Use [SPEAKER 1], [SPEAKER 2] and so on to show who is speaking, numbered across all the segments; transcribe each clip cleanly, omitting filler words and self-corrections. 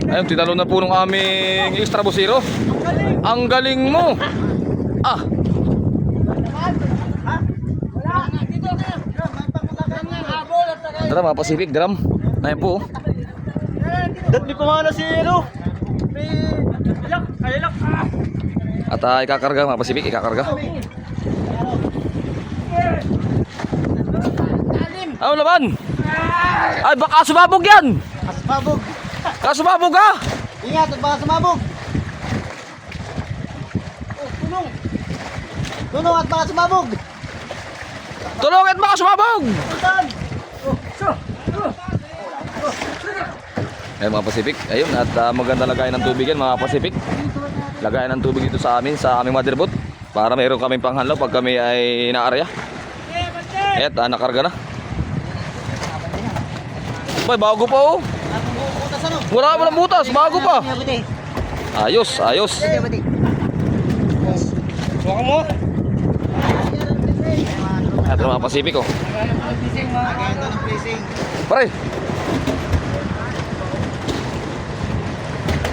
[SPEAKER 1] Ayun, tinalo na po nung aming extra busero. Ang galing mo. Ah. Tara mga Pacific, drum. Ayun po.
[SPEAKER 2] Dati ko nga na si ano. May kailak.
[SPEAKER 1] At ikakarga mga Pacific, ikakarga. Ano naman? Ay baka sumabog yan.
[SPEAKER 2] Sumabog.
[SPEAKER 1] Kasumabog ka.
[SPEAKER 2] Ingat at baka sumabog. Oh, tulong. Tulong at baka sumabog.
[SPEAKER 1] Tulong at baka sumabog. Ayun mga Pacific, ayun at maganda lagayan ng tubig yan mga Pacific. Lagayan ng tubig dito sa aming motherboard para mayroon kaming panghanlaw pag kami ay naarya. Ayat, nakarga na. Bay, bago pa oh. Wala pa ng butas, bago pa. Ayos, ayos. Suka mo. Ito mga Pacific oh. Pare.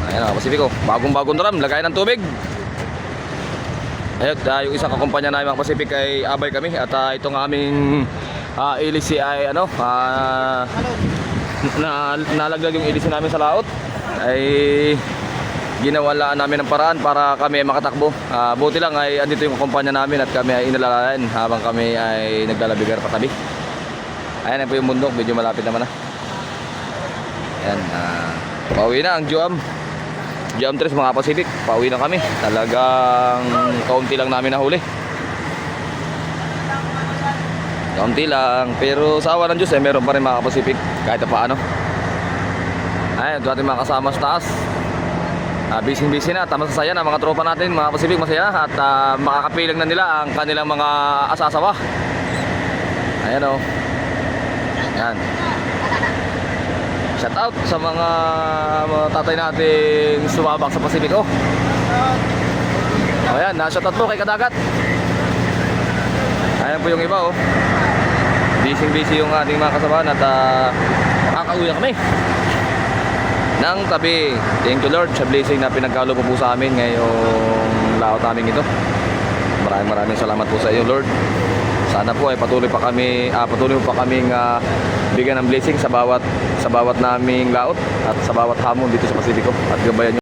[SPEAKER 1] Ayan mga Pacific oh. Bagong-bagong drum, lagay ng tubig. Ayun, yung isang kakumpanya namin mga Pacific ay abay kami. At itong aming ilisi ay ano, nalaglag yung ilisi namin sa laot. Ay ginawalaan namin ng paraan para kami ay makatakbo. Buti lang ay andito yung kumpanya namin at kami ay inalalayan habang kami ay naglalabigar patabi. Ayan po yung bundok, medyo malapit naman na. Ayan, pauwi na ang Jam 3 mga Pacific, pauwi na kami. Talagang kaunti lang namin nahuli. Kaunti lang, pero sa awa ng Diyos meron pa rin mga Pacific kahit paano. Ayan, ito ating mga kasama sa taas. Busy na, tama sa saya na mga tropa natin mga Pacific, masaya at makakapilang na nila ang kanilang mga asasawa. Ayan o. Ayan. Shout out sa mga tatay nating sumabak sa Pacific oh. Ayan, shout out po kay Kadagat. Ayan po yung iba oh. Busy yung ating mga kasamahan at makakauwi na kami ng tabi. Thank you Lord sa blessing na pinagkaloob po sa amin ngayong laot namin ito. Maraming salamat po sa iyo Lord. Sana po ay patuloy pa kaming bigyan ng blessing sa bawat naming laot at sa bawat hamon dito sa Pasifiko at gabayan